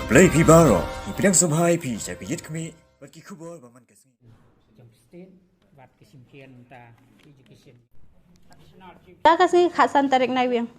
Play Pibaro, Ipidang Subhai Pi, Sakit Kami, Bagi Kubor, Baman Kasmi. State, Wat Kisimkian, Education. Takasni khasan tarik naiwing.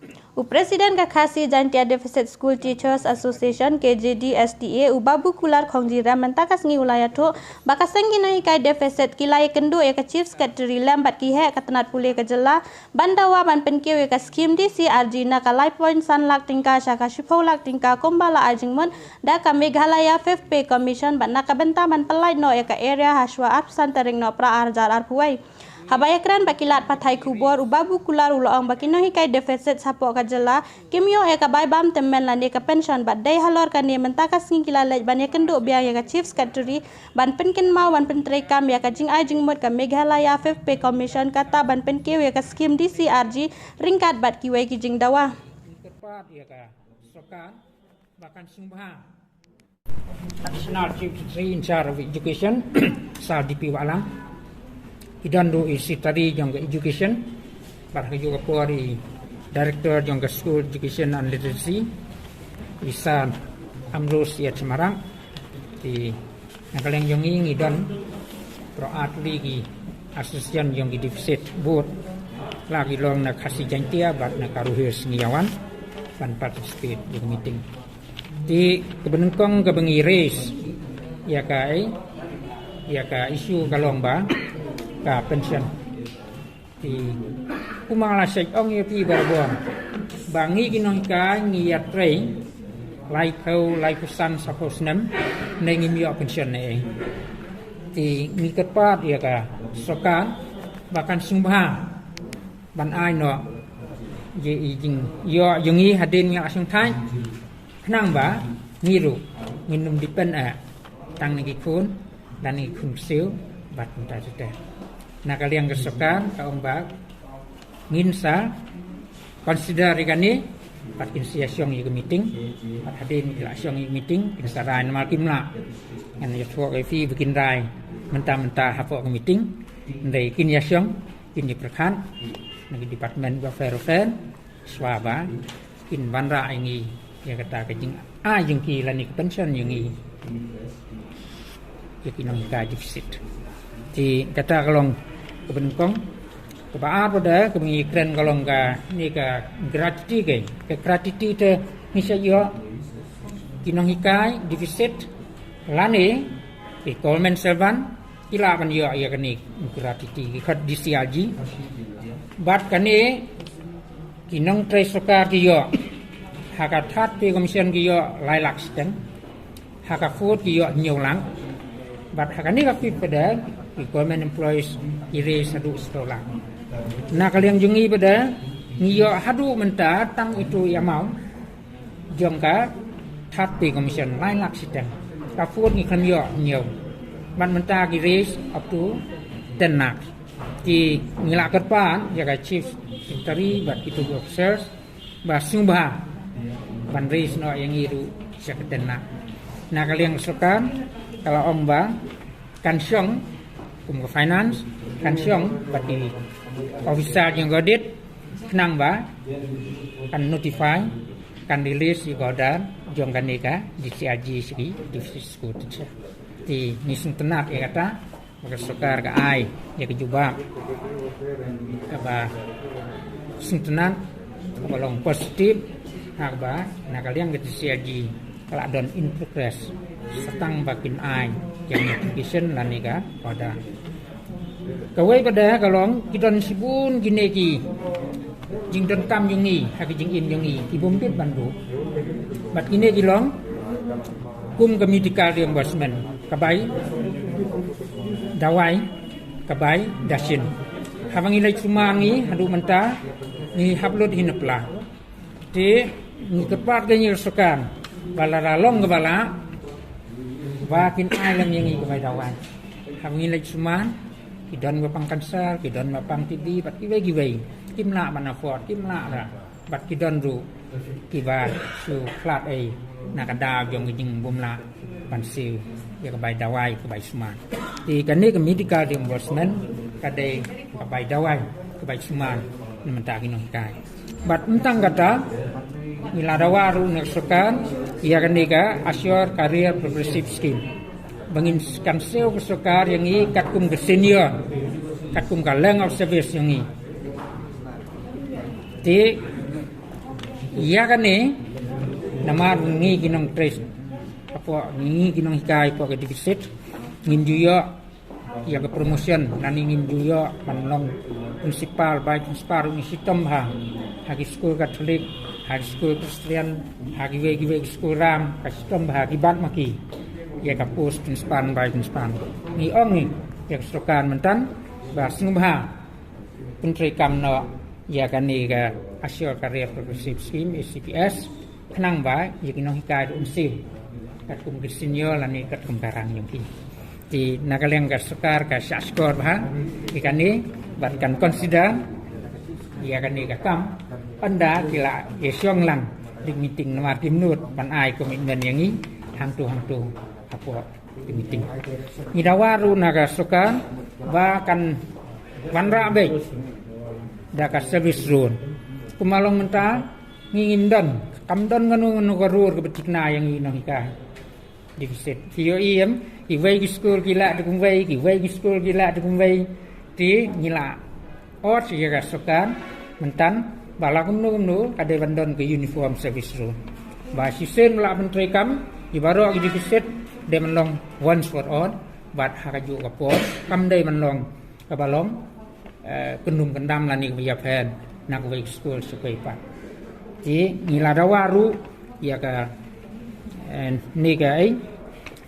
Presiden ka khasi Jantia Deficit School Teachers Association KJD STA Babu Kular Khongjira mentakas ngi ulaya tho bakasanggi nai kai deficit kilai kendo ya ka chief secretary lambat ki he katanat pule ka jela bandawa ban penkewe ka scheme DCRG na ka life point san lak tingka shaka shipho lak tingka kombala ajingmon da ka Meghalaya Fifth Pay Commission ban na ka benta ban pelai no ya ka area haswa absan taring no pra arjar arpuai Habayakran bakilat pathai kubor Babu Kular uloang bakino hikai deficit sapo kajela kimyo eka baibam temen lande ka pension badai halor kane mentakas ngikila lej ban kendo biang ya chief secretary ban penkin mau ban pentrai kam ya jing ajing mot ka Meghalaya Fifth Pay Commission kata ban penkew ya scheme DCRG ringkat bat kiwai kijing dawa Tepat ya ka sokan bahkan sumbah Additional Chief Secretary in charge of Education Sal DP Walang Idan do Secretary jangka Education, barang juga Puari Director jangka School Education and Literacy, Isan Amrus ya Semarang, di Nakaleng Jongi Idan Pro Atli Asosian jangka Deficit Board, lagi long nak kasih jantia bat nak karuhis ngiawan, ban participate di meeting. Di kebenengkong kebengi race, ya ka isu kalong ba. Ka pension di kumala sek ong ye pi barbon bangi kinong ka ngiyat trei lai thau lai kusan saposnem nengi mi pension ne di ngikat pat ya ka sokan bahkan sumbha ban ai no ye jing yo yungi hadin nga asung thai nang ba ngiru nginum dipen tang ngi kun dan ngi kun sil bat ta ta nak kalian kesukaan kaum bag nginsa consider igani pat insiasyong ig meeting pat hadin ilasyong ig meeting insaran malkimla ngan yatho fi bikin rai menta hapo ig meeting ndai kinyasyong kini perkan nagi department welfare swaba kin banra ingi ya kata kajing jing ki lani pension yungi yakinong ka deficit di kata kalong kebenkong kebaar pada kemikran kalong ka ni ka gratitude ke gratitude te misalnya kinong hikai deficit lani ke government servant ila ban yo ya kani gratitude khat DCRG bat kani kinong tresoka ki yo haka that pe commission ki yo lai lak steng haka food ki yo nyolang bat haka ni ka pi pada government employees ire sadu sekolah. Nah kalian jungi pada ngiyo hadu menta tang itu ya mau jongka tapi commission lain lak sidang. Kafur ni kan yo nyo. Man menta giris up to tenak. Ki ngilak kerpan ya ka chief secretary bat itu officers ba sumbah ban ris no yang iru sekretena. Nah kalian sekan kalau omba kan syong kum finance kan syong bagi officer yang godit kenang ba kan notify kan release godan jong kan nika di CRG segi di school teacher di nisung tenak ya kata maka sukar ka ai ya kejubak ba sing tenan balong positif hak ba nah kalian ke CRG kalau don in progress setang bakin ai yang notification lan nika pada kawai pada kalong kidon sibun gineki jing don kam yungi haki jing in yungi ibumpit bandu bat kine kilong kum medical reimbursement kabai dawai kabai dasin hawangi lai sumangi hadu menta ni hablot hinapla ti ni kepat ganyi sokan balaralong gebala bakin alam yang igi kepada wan hawangi lai suman kidon bapang kanser kidon bapang TB bat kibai kimla mana fort kimla ra bat kidon ru kiba su flat ai nakada jong jing bumla pansil ya kebai dawai kebai suman di kani ke medical reimbursement kadai kebai dawai kebai suman mentaki no kai bat entang kata Niladawaru nagsukan ia kanega Assure Career Progressive Scheme. Bangin kansel kesukar yang i katkum ke senior, katkum ke length of service yang i. Ti ia kane nama ngi ginong trace apa ngi ginong hikai apa ke deficit ngin juyo ia ke promotion nani ngin juyo manlong principal by principal ni sistem hagi school Katolik hagi school Kristian hagi wegi school ram ka sistem hagi bat maki ia ka post principal by principal ni ong ni ia kesukaan mentan ba singubha Menteri Kamno ia kan ni ka Assure Career Progressive Scheme ACPS kenang ba ia kinong hikai unsil katkum ke senior lani katkum karang yang ki di nakaleng ka sukar ka syakor ba ikan ni batkan consider ia kan ni ka kam anda kila yesyong lang di meeting nomor timnut ban ai komitmen yang ni hang tu apa di meeting ni dawaru naga sukar ba kan wanra be da ka service rule kumalong menta ngingin don kamdon nganu garur ke betikna yang ino hika divisit tio iem iwei ki school gila de kumwei ki wei ki school gila de kumwei ti ngila ot ya ka sokan mentan bala kumnu kade bandon ke uniform service room ba sisen la menteri kam ibaro ki divisit de menlong once for all bat hakaju ka pot kam de menlong ka balong kendum kendam lani ke pen nak wei school sukai pat ti ngila dawaru ya ka ni ka ai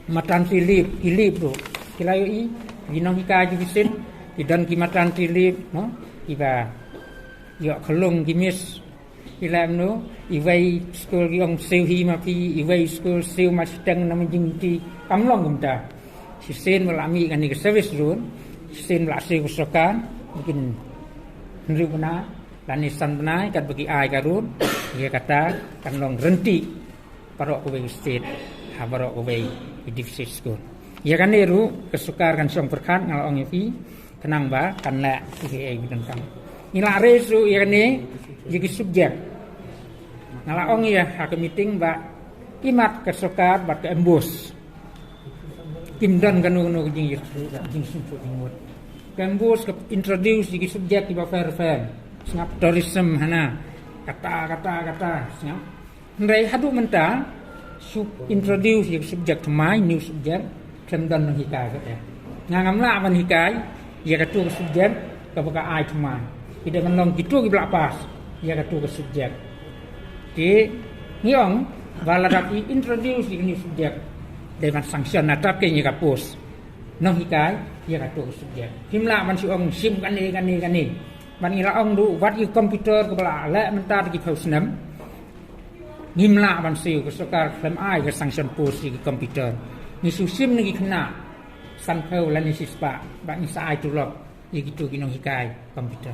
maternity leave tu kilayo i ginong hika jibisin idan ki maternity leave no iba yo kholong gimis ilam no iwai school giong seu hi ma pi iwai school seu ma steng nam jing ti kamlong gumta sisen melami kan ni service run sisen la seu sokan mungkin nribuna lani sanbnai kat bagi ai karun dia kata kan long renti parok ko state ha parok ko deficit school ia kan eru kesukar kan song perkat ngalong fi tenang ba kan la ki bidan kam ila resu ia ne jigi subjek ngalong ia ha ke meeting ba kimat kesukar bat ke embus kimdan kanu jing sumput ingut embus ke introduce jigi subjek ba fair ngap tourism hana kata ngap ndai hadu menta introduce yang subject mai new subject kemdan hikai ka ngamla ban hikai ya katu subject ka baka ai mai ida manong gitu ki blapas ya katu subject di ngiong valadat introduce new subject dengan sanction natap ke nya kapus nong hikai ya katu subject himla man siong sim kan ni ban ila ong du wat i komputer ke bala la mentar ki pausnam ngimla ban siu ke sokar klem ai ke sanction post ki komputer ni susim ni kena sankhau la ni sispa ba ni sai tu lok i gitu kinong hikai komputer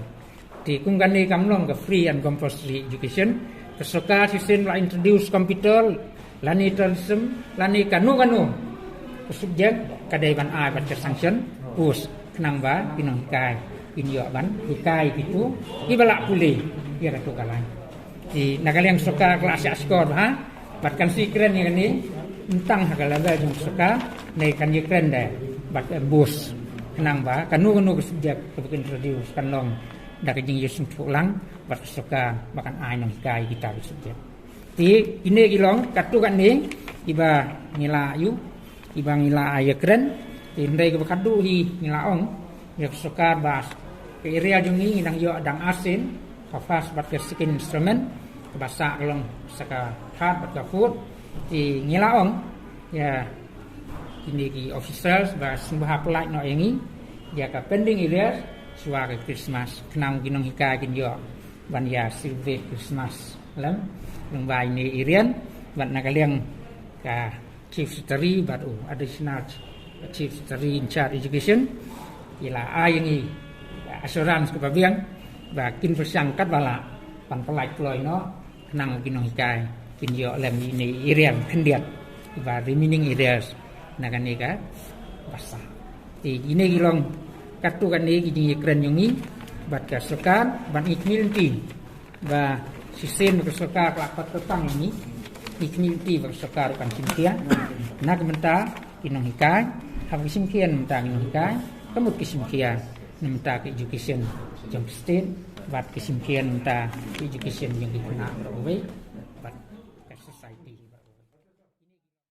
ti kung kan ni kamlong ke free and compulsory education ke sokar sisen la introduce komputer la ni tourism la ni kanu ke subjek kadai ban ai ban ke sanction post kenang ba kinong hikai inyo ban hikai gitu ibala puli dia tu kalan di nakaliang soka kelas skor ha batkan si keren yang ni entang hakalaga jong soka nei kan ye keren deh bat bus kenang ba kanu ke subjek ke introduce kan long dak jing yusung pulang bat soka bakan ai nang hikai kita subjek ti ini kilong katu kan ni iba ngila yu iba ngila ay keren ti ndai ke bakadu hi ngila ong ya soka bas ke area jungi nang yo dang asin kafas bat ke skin instrument bahasa kalong saka hard bat ke food di ngilaong ya ini ki officers ba sembah pelak no yangi ya ka pending area suara Christmas kenang ginong hika kin yo ban ya celebrate Christmas lam nang bai ni irian bat nakaliang ka chief secretary bat additional chief secretary in charge education ila ayangi assurance ke babiang ba kin persangkat bala pan pelai ploy no nang ginong hikai kin yo lem ni irian kendiat ba remaining areas naganika basa ti ini gilong katu kan ni gini keren yongi bat ka sokan ban ikmil ti ba Sisin bersokar lapat petang ini community bersokar kan simkia nak menta inong hikai hak simkian menta inong hikai kemut kisimkia menta ke education jong state bat kisimkian menta education yang dikena berwe